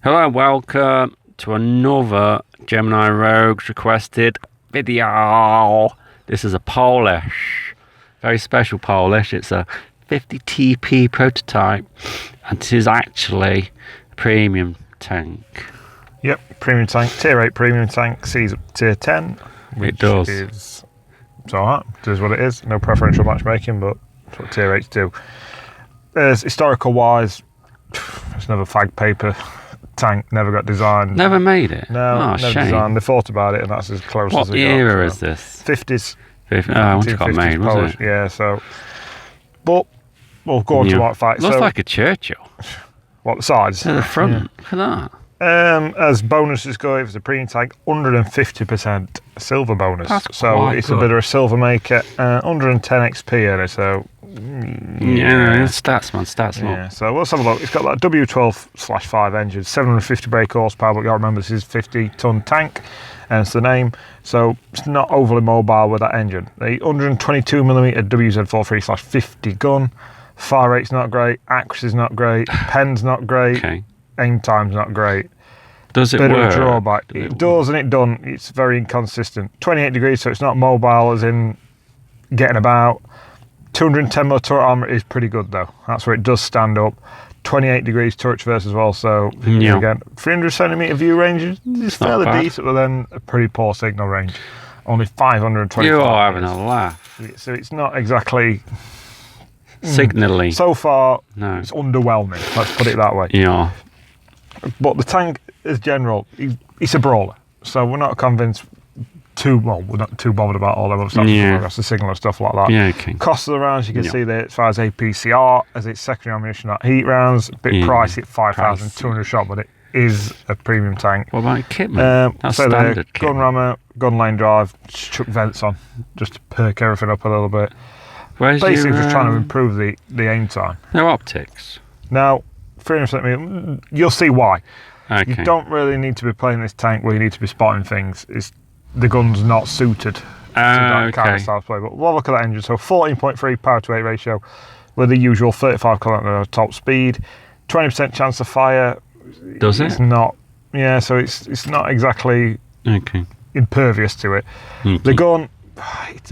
Hello and welcome to another Gemini Rogues requested video. This is a Polish, very special Polish. It's a 50 TP prototype and it is actually a premium tank. Yep, premium tank, Tier 8 premium tank, sees up Tier 10. It does. It's alright, does what it is. No preferential matchmaking, but that's what Tier 8s do. Historical wise, it's another fag paper tank, never got designed. Never made it? No, oh, never shame. designed. They thought about it and that's as close as What they got. era is this? 50s. Oh, once it got made, was Polish, it? yeah, so. But, we'll go on to what fight. Looks like a Churchill. What, the sides? At the front, look at that. As bonuses go, if it's a premium tank, 150% silver bonus. That's so quite it's good. a bit of a silver maker. 110 XP in it, so Yeah, stats, man, stats. yeah. So let's have a look. It's got that W12/5 engine, 750 brake horsepower, but you got to remember this is 50-ton tank, hence the name. So it's not overly mobile with that engine. The 122mm WZ43/50 gun. Fire rate's not great. Accuracy's not great. Pen's not great. Okay. Aim time's not great. Does it Bit work? of a drawback. It does and it doesn't. It's very inconsistent. 28 degrees, so it's not mobile as in getting about. 210mm turret armor is pretty good though. That's where it does stand up. 28 degrees turret traverse as well, so Yeah. again, 300cm view range is fairly bad. decent, but then a pretty poor signal range. Only 525. You're having a laugh. So it's not exactly. Signally. So far, No. it's underwhelming. Let's put it that way. Yeah. But the tank, as general, it's a brawler. So we're not convinced we're not too bothered about all that other stuff. Yeah. That's the signal and stuff like that. Yeah, okay. Cost of the rounds, you can Yeah. see there as far as APCR, as it's secondary ammunition, not heat rounds. A bit Yeah. pricey at 5,200 shot, but it is a premium tank. What about kitman? That's so standard the gun kitman. rammer, gun lane drive, just chuck vents on, just to perk everything up a little bit. Where's Basically, your, just trying to improve the aim time. no optics. Now, 300cm, you'll see why. Okay. You don't really need to be playing this tank where you need to be spotting things. The gun's not suited to that kind of style of play. But we'll look at that engine. So 14.3 power to weight ratio with the usual 35 km top speed, 20% chance of fire. Does it? It's not. Yeah, so it's not exactly Okay. impervious to it. Okay. The gun,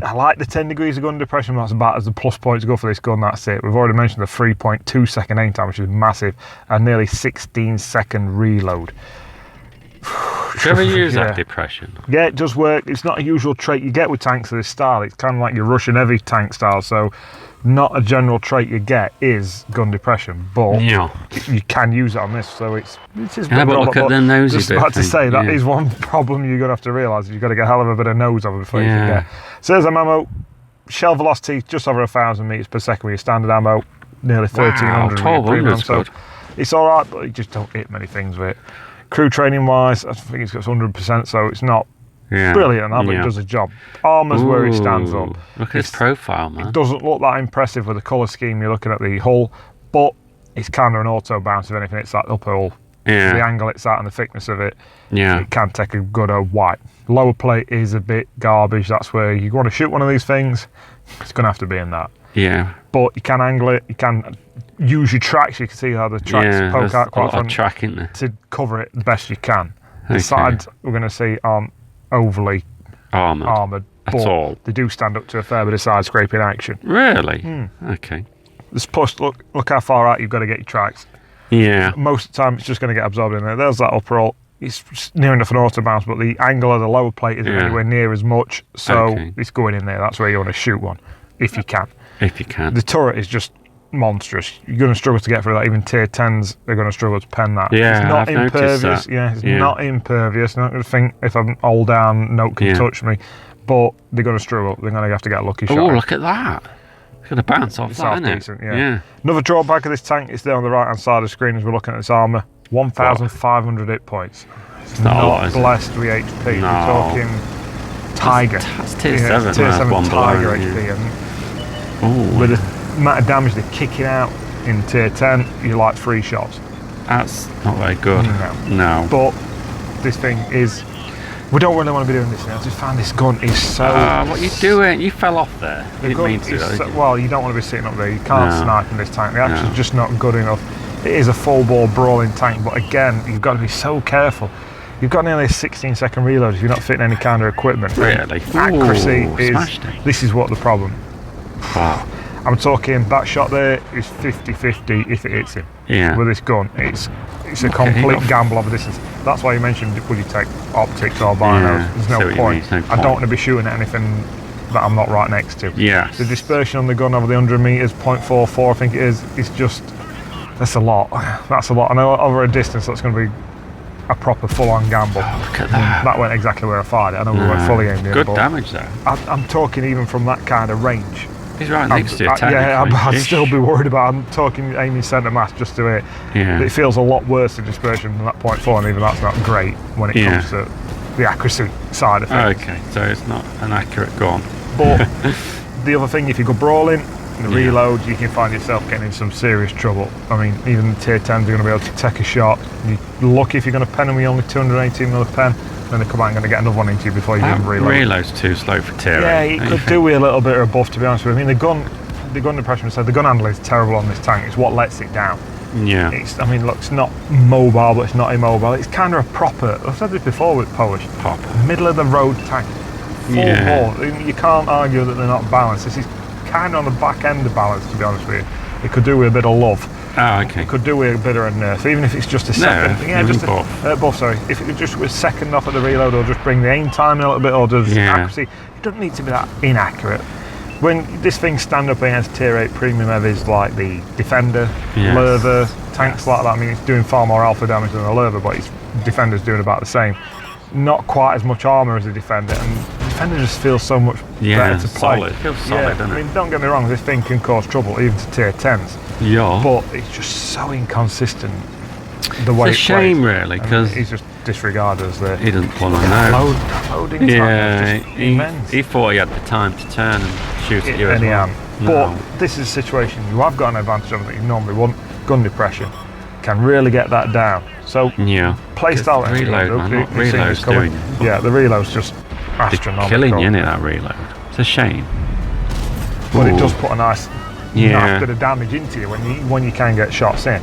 I like the 10 degrees of gun depression. That's about as the plus point to go for this gun. That's it. We've already mentioned the 3.2 second aim time, which is massive, and nearly 16-second reload. Do you ever use Yeah. that depression? Yeah, it does work. It's not a usual trait you get with tanks of this style. It's kind of like your Russian heavy tank style. So, not a general trait you get is gun depression, but Yeah. you can use it on this. So it's just. Yeah, but look at the nosy Just bit about to thing, say that yeah. is one problem you're gonna have to realise. You've got to get a hell of a bit of nose over before you can Yeah. get. So there's a ammo. Shell velocity just over 1,000 meters per second with your standard ammo. Nearly 1,300. with your 1,200 premium, is so good. it's all right, but you just don't hit many things with it. Crew training wise, I think it's got 100%, so it's not Yeah. brilliant, but it does the job. Armour's where he stands up. Ooh, Look at his profile, man. It doesn't look that impressive with the colour scheme. You're looking at the hull, but it's kind of an auto bounce. If anything, it's that upper hull. Yeah. The angle it's at and the thickness of it, Yeah. it can take a good old wipe. Lower plate is a bit garbage. That's where you want to shoot one of these things, it's going to have to be in that. Yeah. But you can angle it. You can use your tracks. You can see how the tracks Yeah. poke There's out a quite lot of front track in there. to cover it the best you can. The Okay. sides we're going to see aren't overly Armoured. armoured, At but all. they do stand up to a fair bit of side scraping action. Really? Okay. This plus, look how far out you've got to get your tracks. Yeah. Most of the time, it's just going to get absorbed in there. There's that upper hull. It's near enough an auto bounce, but the angle of the lower plate isn't Yeah. anywhere near as much, so Okay. it's going in there. That's where you want to shoot one, if you can. If you can. The turret is just monstrous. You're going to struggle to get through that. Even tier 10s, they're going to struggle to pen that. Yeah, it's not I've noticed impervious. that. Yeah, it's Yeah. not impervious. Not going to think if I'm all down, note can Yeah. touch me. But they're going to struggle. They're going to have to get a lucky shot. Oh, in. look at that. It's going to bounce off It's that, half isn't it? decent, yeah. Another drawback of this tank is there on the right hand side of the screen as we're looking at this armour. 1,500 hit points. It's not a lot, is it? blessed with HP. No. We're talking Tiger. That's tier Yeah, 7. Tier that's 7 one Tiger below, HP. yeah. And Oh, with the amount of damage they're kicking out in tier 10, you're like 3 shots. that's not very good. No. But this thing is. We don't really want to be doing this now. I just found this gun is so. What are you doing? You fell off there. You The didn't gun mean to, is though, so, did you? well, you don't want to be sitting up there. You can't No. snipe in this tank. The action's No. just not good enough. it is a full-bore brawling tank, but again, you've got to be so careful. You've got nearly a 16-second reload if you're not fitting any kind of equipment. Really? Accuracy Ooh, smashed it. this is what the problem. Wow. I'm talking that shot there is 50-50 if it hits him. Yeah. With this gun, it's a complete gamble of a distance. That's why you mentioned, would you take optics or binos? There's no point. I don't want to be shooting at anything that I'm not right next to. Yes. The dispersion on the gun over the 100 meters, 0.44, I think it is just, that's a lot. That's a lot. I know over a distance that's going to be a proper full-on gamble. Oh, look at that. That went exactly where I fired it. I know we weren't fully aimed in. Good damage though. I'm talking even from that kind of range. He's right next to you. Yeah, I'd still be worried about. I'm talking aiming centre mass just to it. Yeah. It feels a lot worse in dispersion than that 0.4, and even that's not great when it comes to the accuracy side of things. Okay, so it's not an accurate gun. But the other thing, if you go brawling, the reload, you can find yourself getting in some serious trouble. I mean, even the tier 10s are going to be able to take a shot. You're lucky if you're going to pen them with only 218mm pen, then they come out and going to get another one into you before you even reload. Reload's too slow for tier 8. Yeah, it could do with a little bit of a buff, to be honest with you. I mean, the gun depression said the gun handling is terrible on this tank. It's what lets it down. Yeah. I mean, look, it's not mobile, but it's not immobile. It's kind of a proper, I've said this before with Polish, middle of the road tank. Full bore. You can't argue that they're not balanced. This is kind of on the back end of balance, to be honest with you. It could do with a bit of love. Oh, okay. It could do with a bit of a nerf, even if it's just a second. Just buff. Sorry. If it just was second off at the reload, or just bring the aim time in a little bit, or does accuracy. It doesn't need to be that inaccurate. When this thing stand up against tier 8 premium heavies like the Defender, Lurver, tanks like that, I mean, it's doing far more alpha damage than a Lurver, but its Defender's doing about the same. Not quite as much armour as a Defender, and the Defender just feels so much better to play. Solid. It feels solid, doesn't it? I mean, don't get me wrong, this thing can cause trouble even to tier 10s. Yeah. But it's just so inconsistent the way it's a shame, really, because he's just disregarded as the. He doesn't want to know. Loading time. He thought he had the time to turn and shoot at you as well. But this is a situation you have got an advantage of that you normally want. Gun depression can really get that down. So play style. Reload, man. What reload's doing? Yeah, the reload's just astronomical. Killing you, innit, that reload. It's a shame. But it does put a nice bit of damage into you when you can get shots in.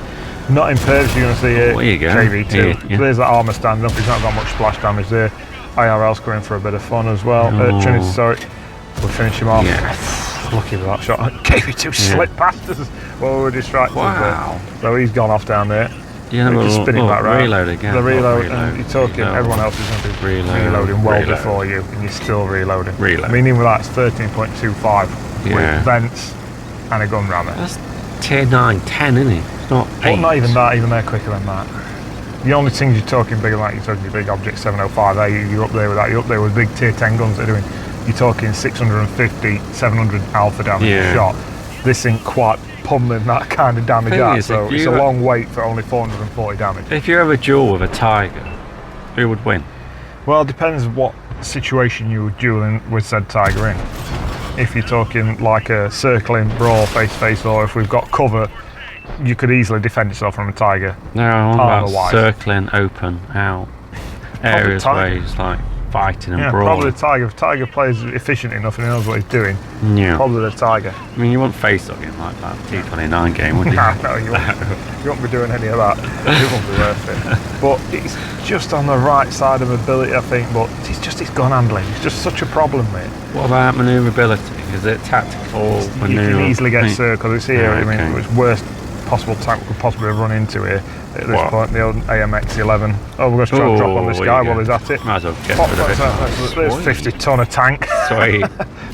Not in perps, you're going to see it. There you go. JV2. There's that armour standing up. He's not got much splash damage there. IRL's going for a bit of fun as well. Trinity, sorry. We'll finish him off. Lucky with that shot. JV2 slipped past us while we were distracted. Wow. So he's gone off down there. Just spinning back round. Reload again. The reload, and you're talking, everyone else is going to be reloading well before you, and you're still reloading. Meaning with that, it's 13.25 with vents and a gun rammer. That's tier 9, 10, isn't it? It's not 8. But not even that, even they're quicker than that. The only things you're talking bigger than that, you're talking your big object 705, you're up there with that, you're up there with big tier 10 guns that are doing, you're talking 650, 700 alpha damage a shot. This ain't quite pummeling that kind of damage out, so it's a long wait for only 440 damage. If you have a duel with a Tiger, who would win? Well, it depends what situation you were dueling with said Tiger in. If you're talking like a circling brawl face-to-face, or if we've got cover, you could easily defend yourself from a Tiger. No, I'm about circling, open, out, areas where he's like fighting and brawling. Probably the Tiger. If Tiger plays efficient enough and he knows what he's doing, probably the Tiger. I mean, you wouldn't face up him like that T29 game, would you? No, you won't be doing any of that. It won't be worth it. But it's just on the right side of ability, I think, but it's just his gun handling. It's just such a problem, mate. What about manoeuvrability? Is it tactical manoeuvre? You can easily get circled. It's here. I mean, it's worst possible tank we could possibly run into here at this point. The old AMX-11. Oh, we're going to try and drop on this guy while he's at it. Might as well get rid of it. There's 50 ton of tank. Sweet.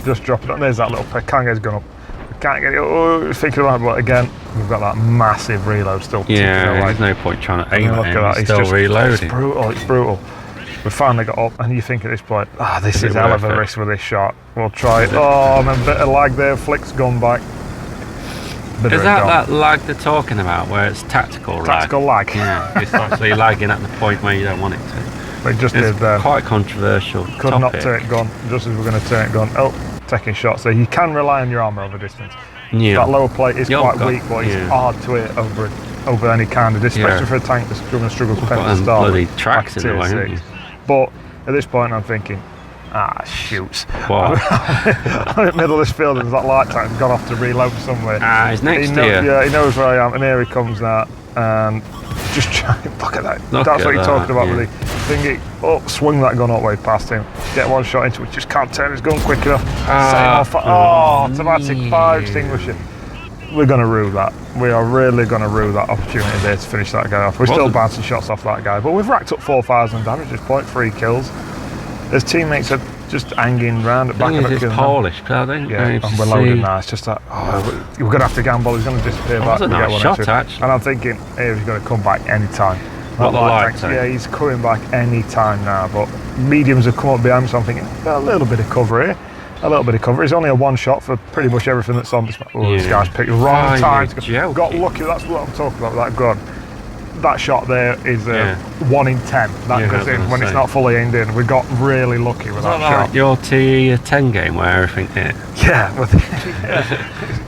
Just drop it on. There's that little can't get his gun up. We can't get it. Oh, thinking about it, but again, we've got that massive reload still. There's no point trying to aim at him. He's still reloading. It's brutal. We finally got up, and you think at this point, this is hell of a risk with this shot. We'll try it. Oh, and a bit of lag there. Flick's gone back. Is that lag they're talking about, where it's tactical lag? Tactical lag. Yeah, it's actually lagging at the point where you don't want it to. But it just it's did. Quite controversial. Could not turn it gun, just as we're going to turn it gun. Oh, taking shots there. You can rely on your armour over distance. Yeah. That lower plate is quite weak, but it's hard to hit over any kind of distance, especially for a tank that's going to struggle to pen to start. Bloody tracks in the way, haven't you? But at this point, I'm thinking, Ah, shoots. What? I'm in the middle of this field and that light tank's gone off to reload somewhere. Ah, he's next to you. Yeah, he knows where I am, and here he comes now. And just try look at that. That's what you're talking about with the thingy. Oh, swing that gun all the way past him. Get one shot into it, just can't turn his gun quick enough. Automatic fire extinguisher. We're going to rue that. We are really going to rue that opportunity there to finish that guy off. We're still bouncing shots off that guy, but we've racked up 4,000 damage. There's 0.3 kills. His teammates are just hanging around at back of it. It's Polish, I think. Yeah, and we're loading now. It's just that, we're going to have to gamble. He's going to disappear back. That's a nice shot, actually. And I'm thinking, he's going to come back any time. What the light tank? Yeah, he's coming back any time now, but mediums have come up behind him, so I'm thinking, a little bit of cover here. A little bit of cover. It's only a one shot for pretty much everything that's on this. This guy's picked the wrong time. Got lucky. That's what I'm talking about. That gun. That shot there is 1 in 10. That goes in when it's not fully aimed in. We got really lucky with that shot. Like your Tier 10 game where everything hit. Yeah,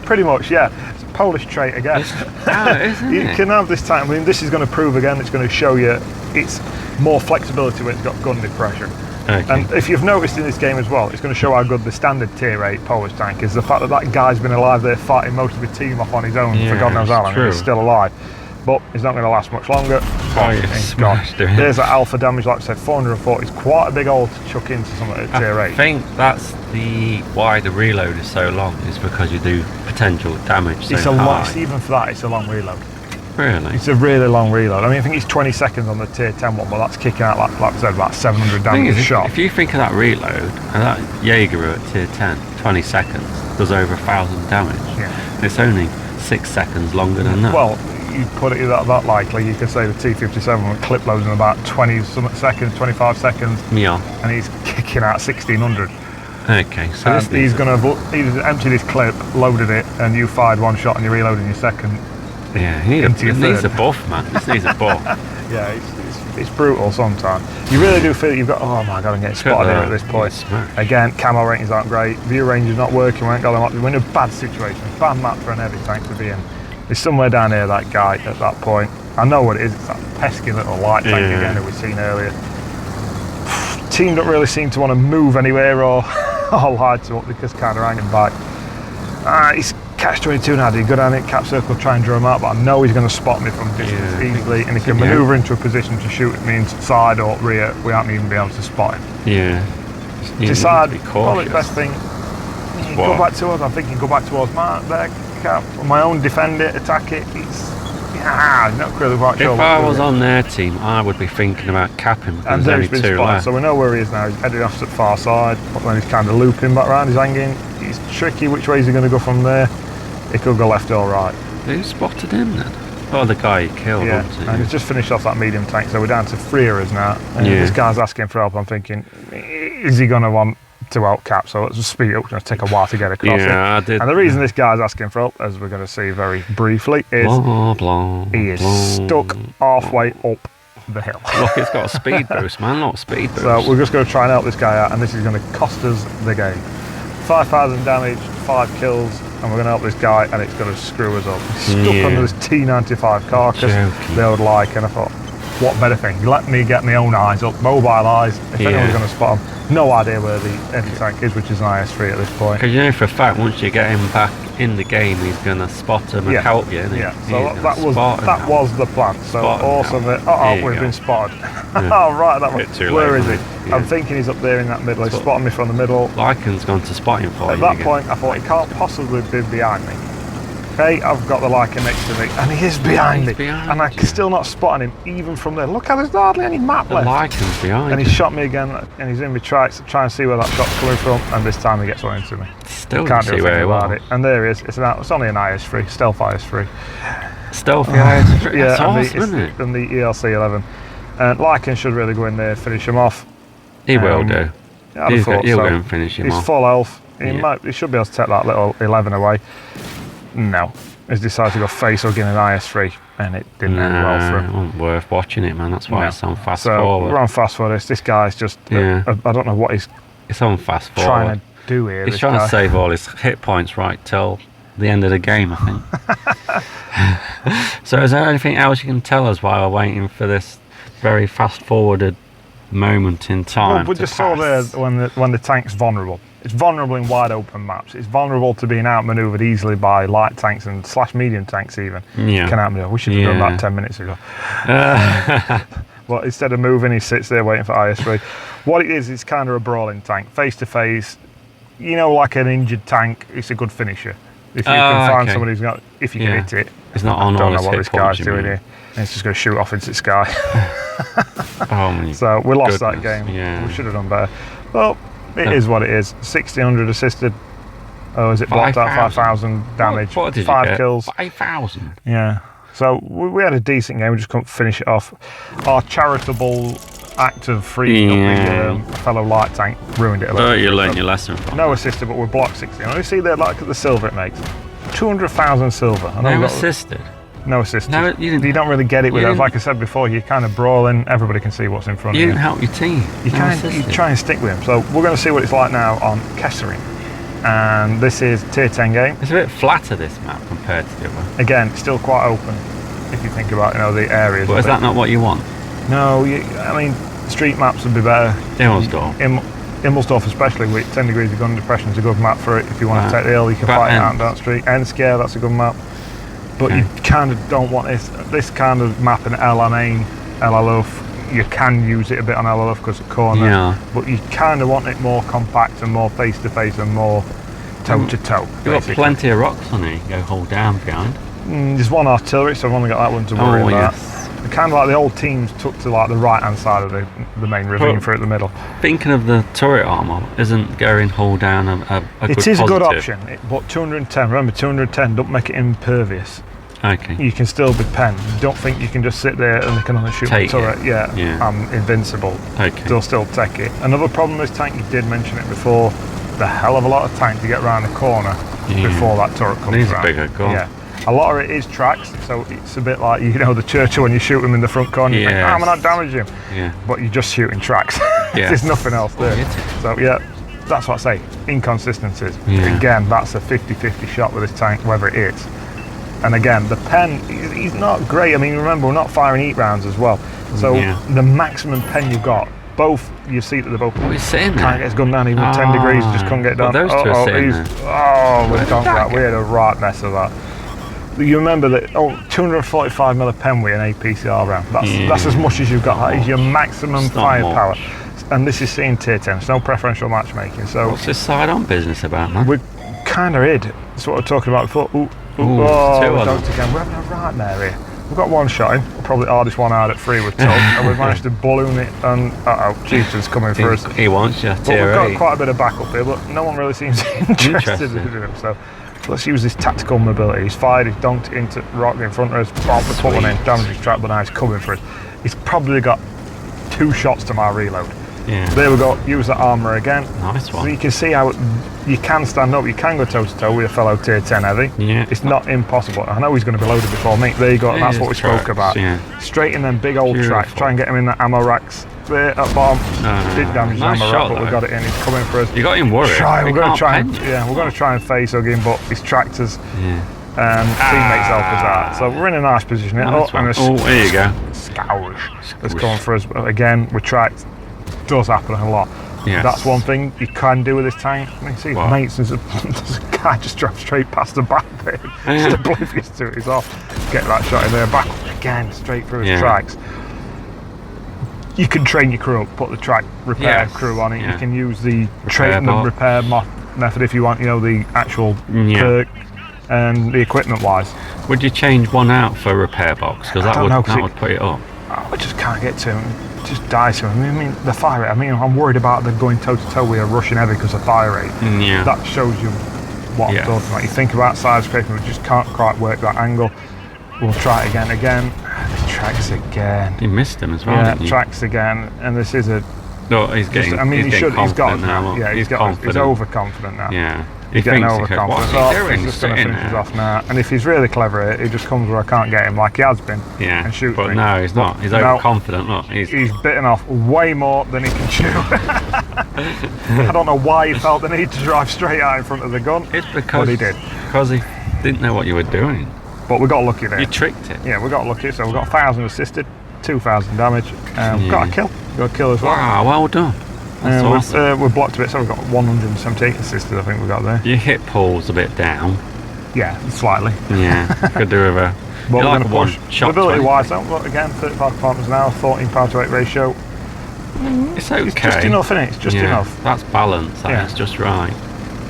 pretty much. Yeah, it's a Polish trait again. You can have this time. I mean, this is going to prove again. It's going to show you it's more flexibility when it's got gun depression. Okay. And if you've noticed in this game as well, it's going to show how good the standard Tier 8 Polish tank is. The fact that that guy's been alive there fighting most of the team off on his own for God knows how long, and he's still alive. But he's not going to last much longer. He's gone. There's that alpha damage, like I said, 440. It's quite a big hole to chuck into something at Tier 8. I think that's why the reload is so long, is because you do potential damage so high. Even for that, it's a long reload. Really? It's a really long reload. I mean, I think it's 20 seconds on the Tier 10 one, but that's kicking out, like I said, about 700 damage a shot. If you think of that reload, and that Jaeger at Tier 10, 20 seconds, does over 1,000 damage. Yeah. It's only 6 seconds longer than that. Well, you put it that likely, you could say the T57 with clip loads in about 20 seconds, 25 seconds. Yeah. And he's kicking out 1,600. Okay, so he's going to empty this clip, loaded it, and you fired one shot and you reloaded your second. Yeah, he needs a buff, man. This needs a buff. Yeah, it's brutal sometimes. You really do feel that you've got, oh my God, I'm getting spotted here at this point. Again, camo ratings aren't great, view range is not working, we ain't got them up. We're in a bad situation, bad map for an heavy tank to be in. It's somewhere down here, that guy, at that point. I know what it is, it's that pesky little light tank again that we've seen earlier. Team don't really seem to want to move anywhere or light to up because kind of hanging back. He's catch 22 now, do you go down it, cap circle, try and draw him out, but I know he's going to spot me from distance easily, and he can manoeuvre into a position to shoot at me inside or rear, we aren't even be able to spot him. Yeah. Decide, probably the best thing, go back towards, I'm thinking go back towards Mark there, cap, my own, defend it, attack it, not really quite sure. If I was on their team, I would be thinking about capping, and there's been spotted, so we know where he is now, he's heading off to the far side, but then he's kind of looping back around, he's hanging, he's tricky, which way is he going to go from there? He could go left or right. Who spotted him then? Oh, the guy he killed, wasn't he? And he's just finished off that medium tank, so we're down to 3 of us now. And this guy's asking for help. I'm thinking, is he going to want to outcap? So let's just speed it up. It's going to take a while to get across it. And the reason this guy's asking for help, as we're going to see very briefly, is he is stuck halfway up the hill. Look, it's got a speed boost, man, not a speed boost. So we're just going to try and help this guy out, and this is going to cost us the game. 5,000 damage, 5 kills, and we're going to help this guy, and it's going to screw us up. He's stuck under this T95 carcass they would like, and I thought, what better thing? Let me get my own eyes up, mobile eyes. If anyone's going to spot him, no idea where the heavy tank is, which is an IS-3 at this point. Because you know for a fact, once you get him back in the game, he's going to spot him and help you. So that was the plan. So awesome. We've been spotted. Right, that was. Where is he? I'm thinking he's up there in that middle. He's spotting me from the middle. Lycan's gone to spot him for you. At that point, I thought he can't possibly be behind me. Okay, I've got the Lycan next to me, and he is behind me, and I'm still not spotting him, even from there. Look how there's hardly any map left. The Lycan's behind and he shot me again, and he's in my tracks to try and see where that shot's coming from, and this time he gets one into me. Still can't do anything about it. And there he is. It's only an IS-3, stealth IS-3. Stealthy IS-3? Yeah, that's awesome, isn't it? And the ELC-11. And Lycan should really go in there, finish him off. He will do. He'll go and finish him off. He's full health. He should be able to take that little 11 away. No. He's decided to go face hugging an IS-3, and it didn't end well for him. It wasn't worth watching it, man. That's why it's on fast forward. So we're on fast forward. This guy's just, I don't know what he's it's on fast forward. Trying to do here. He's trying to save all his hit points right till the end of the game, I think. So is there anything else you can tell us while we're waiting for this very fast forwarded moment in time. Well, we just saw there when the tank's vulnerable. It's vulnerable in wide open maps. It's vulnerable to being outmaneuvered easily by light tanks and / medium tanks even. Yeah. Can outmaneuver. We should have done that 10 minutes ago. But instead of moving, he sits there waiting for IS3. What it is, it's kind of a brawling tank, face to face. You know, like an injured tank, it's a good finisher. If you can find somebody who's got, if you can hit it. It's not on I all don't know his what hit this guy's points, doing here. And it's just going to shoot off into the sky. Oh my So we lost that goodness, game. yeah. We should have done better. Well, it is what it is. 1600 assisted. Oh, is it blocked out? 5,000 damage. What did you 5 get? kills. 5,000. Yeah. So we had a decent game. We just couldn't finish it off. Our charitable act of freeing up the fellow light tank ruined it a little. Oh, you learned your lesson from No assisted, but we blocked 16. You see there, like the silver it makes. 200,000 silver. I know No we've got- assisted. No assisted. No, you don't really get it with you it. didn't- Like I said before, you're kind of brawling. Everybody can see what's in front You of you. didn't help your team. You No assisted. try and stick with him. So we're going to see what it's like now on Kessering. And this is Tier 10 game. It's a bit flatter, this map, compared to the other. Again, still quite open if you think about the areas. But of is it. that not what you want? No, I mean, street maps would be better. Immelsdorf. Immelsdorf especially, with 10 degrees of gun depression is a good map for it. If you want to Right. take the hill, you can But fight it out Enns. on that street. Ennscare, that's a good map. But Okay. you kind of don't want this kind of map in LMA, LLF. You can use it a bit on LLF because of corner. Yeah. But you kind of want it more compact and more face to face and more toe to toe. You've got plenty of rocks on it. You can go hold down behind. There's one artillery, so I've only got that one to worry about. Yes. Kind of like the old teams took to like the right hand side of the main ravine for it in the middle. Thinking of the turret armor, isn't going hold down a good It is a good positive? option, but 210, remember 210, don't make it impervious. Okay. You can still be penned. Don't think you can just sit there and they can only shoot Take the turret. it. Yeah, Yeah. I'm invincible. Okay. They'll still take it. Another problem with this tank, you did mention it before, the hell of a lot of time to get around the corner Yeah. before that turret comes Needs a around. bigger gun. Yeah. A lot of it is tracks, so it's a bit like, the Churchill when you shoot him in the front corner, you think, Yes. I'm not damaging him. Yeah. But you're just shooting tracks. Yeah. There's nothing else there. It is. So yeah, that's what I say, inconsistencies. Yeah. Again, that's a 50-50 shot with this tank, whether it hits. And again, the pen, he's not great. I mean, remember, we're not firing heat rounds as well. So Yeah. the maximum pen you've got, both, you see that they're both What are you saying can't there? get his gun down even with 10 degrees, just couldn't get it Well, done. those two are sitting there. We did don't that that. We had a right mess of that. You remember that 245mm pen with an APCR round. That's as much as you've got. That is your maximum It's not firepower. much. And this is seeing Tier 10. It's no preferential matchmaking. So What's this side-on business about, man? we're kind of hid. That's what we were talking about before. Ooh, two we on don't them. again. We're having a nightmare here. We've got one shot in, probably the hardest one out at 3 we're told, and we've managed to balloon it. And Chieftain's coming for us. He wants you, But we've Tier got 8. quite a bit of backup here, but no one really seems interested in him. So let's use this tactical mobility. He's fired, he's dunked into rock in front of us, bomb, we put one in, damage his trap, but now he's coming for us. He's probably got 2 shots to my reload. Yeah. There we go, use that armour again. Nice So one. you can see how you can stand up, you can go toe to toe with a fellow Tier 10 heavy. Yeah. It's not impossible. I know he's going to be loaded before me. There you go, and that's what we spoke Tracks, about. yeah. Straight in them big old tracks. Beautiful. Try and get him in the ammo racks. There, at bottom. Did damage nice the ammo shot, rack, but we though. got it in. He's coming for us. You got him worried. We're going to try and Yeah. we're going to try and face hug him, but his tractors Yeah. and teammates help us out. So we're in a nice position here. Nice And one. a Oh, there you go. scourge that's coming for us. But again, we tracked. Does happen a lot. Yes. That's one thing you can do with this tank. I mean, see, What? mates, there's a guy just drove straight past the back there. Just oblivious to it. He's off. Get that shot in there. Back again, straight through his Yeah. tracks. You can train your crew up, put the track repair Yes, crew on it. yeah. You can use the train the bot. repair method if you want, the actual Yeah. perk and the equipment wise. Would you change one out for a repair box? Because I that don't would know, 'cause that it- would put it up. I just can't get to him. Just die to him. I mean, the fire rate. I mean, I'm worried about them going toe to toe with a Russian heavy because of fire rate. Yeah. That shows you what Yeah. I'm talking about. You think about side scraping, we just can't quite work that angle. We'll try it again. The tracks again. You missed him as well, Yeah, didn't you? tracks again. And this is a. No, he's getting. I mean, he's he getting should. He's got us confident now. look. Yeah, he's he's confident. overconfident now. Yeah. He He's getting thinks he overconfident. What's So he doing? he's just going to Sitting finish us there. off now. And if he's really clever, he just comes where I can't get him, like he has been. Yeah. And shoots But me. no, he's not. He's No. overconfident. Look, He's bitten off way more than he can chew. I don't know why he felt the need to drive straight out in front of the gun, It's but because he did. Because he didn't know what you were doing. But we got lucky there. You tricked it. Yeah, we got lucky. So we got 1,000 assisted, 2,000 damage, and we got a kill. got a kill as well. Wow, well done. That's awesome. We're blocked a bit, so we've got 178 assisted, I think we got there. Your hit pool's a bit down. Yeah, slightly. Yeah, could do with a... But we're like going to push. Ability-wise, but again, 35 kilometres an hour, 14 power to weight ratio. It's okay. It's just enough, isn't it? It's just enough. That's balance, it's just right.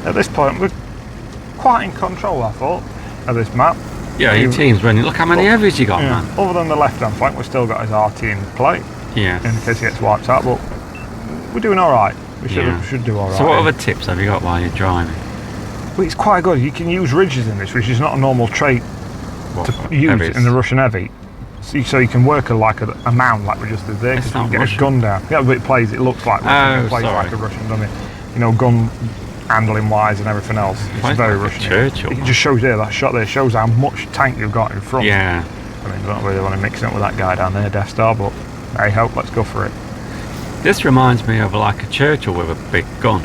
At this point, we're quite in control, I thought, of this map. Yeah, your team's running. Look how many heavies you got, man. Other than the left-hand flank, we've still got his RT in play. Yeah. In case he gets wiped out, but we're doing all right. We should do all right. So what other tips have you got while you're driving? Well, it's quite good. You can use ridges in this, which is not a normal trait to use heavies? in the Russian heavy. So you can work like a mound like we just did there, because you can get his gun down. Yeah, but it looks like Russian. It plays like a Russian, doesn't it? You know, gun handling wise and everything else. It's very like Russian. Churchill. It just shows there, that shot there shows how much tank you've got in front. Yeah. I mean, I don't really want to mix it up with that guy down there, Death Star, but hey ho, let's go for it. This reminds me of like a Churchill with a big gun.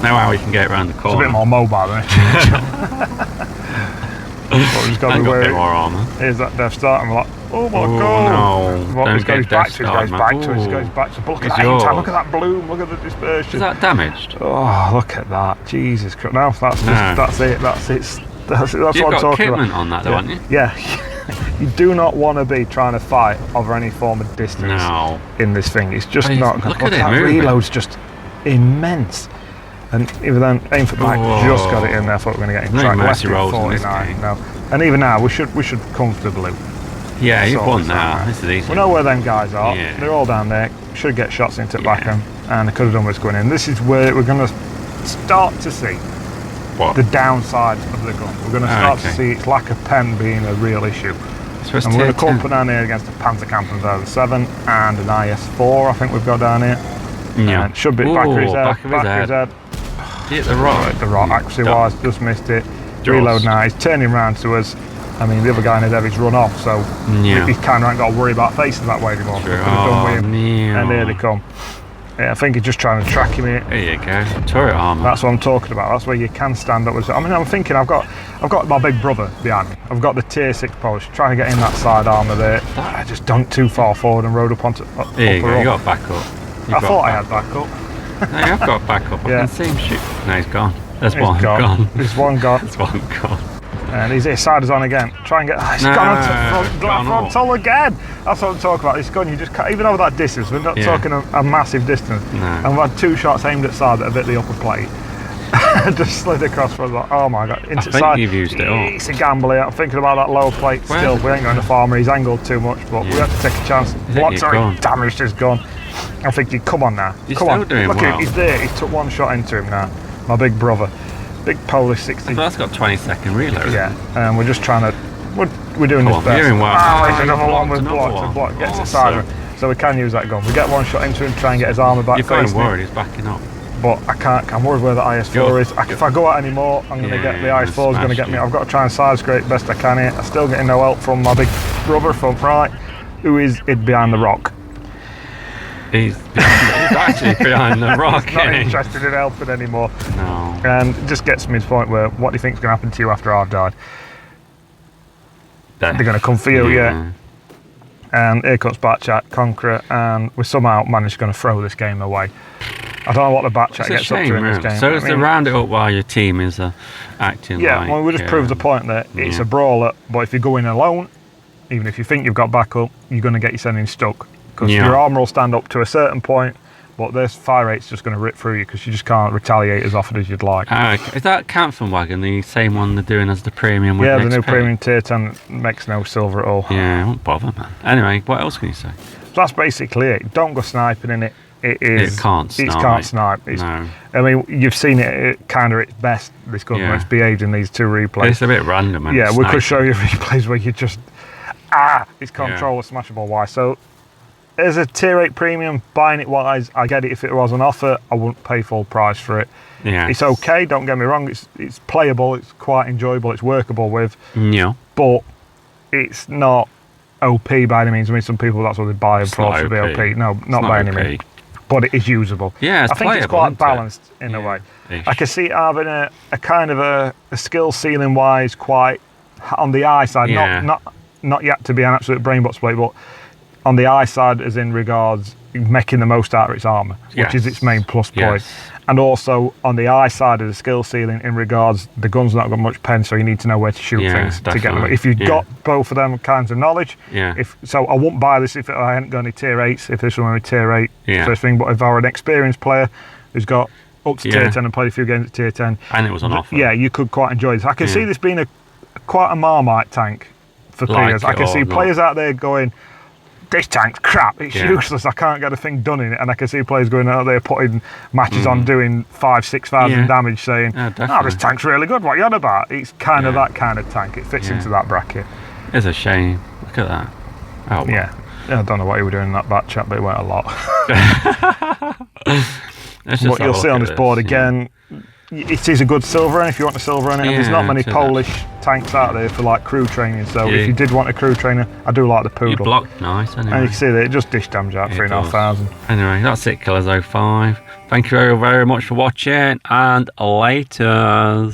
Now how we can get around the corner. It's a bit more mobile than a Churchill. But we've got a bit more armour. Here's that Death Star, and we're like, oh my god! No. Well, he's got his back to, but look at that time, look at that bloom, look at the dispersion. Is that damaged? Oh, look at that, Jesus Christ! No, that's it. That's what I'm talking about. You've got kitment on that, though, haven't you? Yeah. You do not want to be trying to fight over any form of distance in this thing. It's just not. Look at it that reload's just immense. And even then, aim for back, just got it in there. I thought we were going to get him track. Mercy rolls in this game. No. And even now, we should comfortably. Yeah, you've won now. This is easy. We know where them guys are. Yeah. They're all down there. Should get shots into the back end, and they could have done with going in. This is where we're going to start to see the downsides of the gun. We're going to start to see its lack of pen being a real issue. So and we're going to come down here against a Panzerkampf Level 7 and an IS-4. I think we've got down here. Yeah. And should be back of his head. Hit the rock. The rock actually was, just missed it. Reload now, he's turning round to us. I mean, the other guy in his heavy's run off, so he kind of ain't got to worry about facing that way anymore. Sure. And here they come. Yeah, I think he's just trying to track him here. There you go, turret armour. That's what I'm talking about. That's where you can stand up with. I mean, I'm thinking I've got my big brother behind me. I've got the Tier VI Polish, trying to get in that side armour there. I just dunked too far forward and rode up onto. There you go. You got back up. I thought I had back up. No, you have got back up. I can see him shoot. No, he's gone. There's one gone. There's one gone. There's one gone. And his side is on again. Try and get. He's gone onto frontal again. That's what I'm talking about. This gun, you just can't, even over that distance. We're not talking a massive distance. No. And we've had two shots aimed at side that have hit the upper plate. Just slid across for us. Like, oh my god! Into I think you've used it all. It's a gamble here. I'm thinking about that lower plate. Still, we ain't going to farmer. He's angled too much, but we have to take a chance. What's already damaged his gun. I'm thinking, come on now. You're come on. Doing Look well. at him. He's there. He took one shot into him now. My big brother. Big Polish 60. That's got 20-second reload. Yeah, and we're just trying to. We're doing this best. You're doing well. There's another one with blocked. Gets inside him. So we can use that gun. We get one shot into him, try and get his armour back. You're kind of worried he's backing up. But I can't. I'm worried where the IS-4 is. If I go out anymore, I'm going to get the IS-4 is going to get me. I've got to try and side scrape best I can here. I'm still getting no help from my big brother from right, who is hid behind the rock. He's actually behind the rock. He's not interested in helping anymore. No. And it just gets me to the point where, what do you think is going to happen to you after I've died? They're going to come for you, yeah. And here comes Batchat, Conqueror, and we somehow managed to throw this game away. I don't know what the Batchat gets up to in this game. So it's to round it up while your team is acting like... Yeah, well, we just proved the point that it's a brawler, but if you go in alone, even if you think you've got backup, you're going to get yourself stuck. Because your armour will stand up to a certain point, but this fire rate's just going to rip through you because you just can't retaliate as often as you'd like. Is that Kampfenwagen the same one they're doing as the premium? Yeah, the new premium Tier 10 makes no silver at all. Yeah, it won't bother, man. Anyway, what else can you say? So that's basically it. Don't go sniping in it. It can't snipe. No. I mean, you've seen it kind of its best, this gun, when it's behaved in these two replays. It's a bit random, man. Yeah, we could show you replays where you just... it's controller smashable wise. So, as a Tier 8 premium, buying it wise, I get it. If it was on offer, I wouldn't pay full price for it. Yeah. It's okay, don't get me wrong. It's playable, it's quite enjoyable, it's workable with. Yeah. But it's not OP by any means. I mean, some people, that's what they buy them for, to be OP. No, not by any means. But it is usable. Yeah, I think it's quite balanced in a way. I can see it having a kind of a skill ceiling wise, quite on the eye side. Not yet to be an absolute brain box plate, but on the eye side, as in regards making the most out of its armour, which is its main plus point. Yes. And also on the eye side of the skill ceiling in regards the gun's not got much pen, so you need to know where to shoot things to get them. Definitely. If you've got both of them kinds of knowledge, so I wouldn't buy this if I hadn't got any tier 8s, if this was a tier 8 first thing, but if I were an experienced player who's got up to tier 10 and played a few games at tier 10, and it was on offer, you could quite enjoy this. I can see this being quite a Marmite tank for players. I can see players out there going, this tank's crap, it's useless, I can't get a thing done in it. And I can see players going out there putting matches on doing 5,000-6,000 damage saying, this tank's really good, what are you on about? It's kind of that kind of tank, it fits into that bracket. It's a shame, look at that. Oh, yeah, I don't know what you were doing in that back chat, but it went a lot. What you'll see on this board again, it is a good silver, and if you want a silver in it, and there's not many Polish tanks out there for like crew training, so if you did want a crew trainer, I do like the Poodle. You blocked nice anyway. And you can see that it just dish damage out 3,500. Anyway, that's it, Killers 05. Thank you very, very much for watching, and later.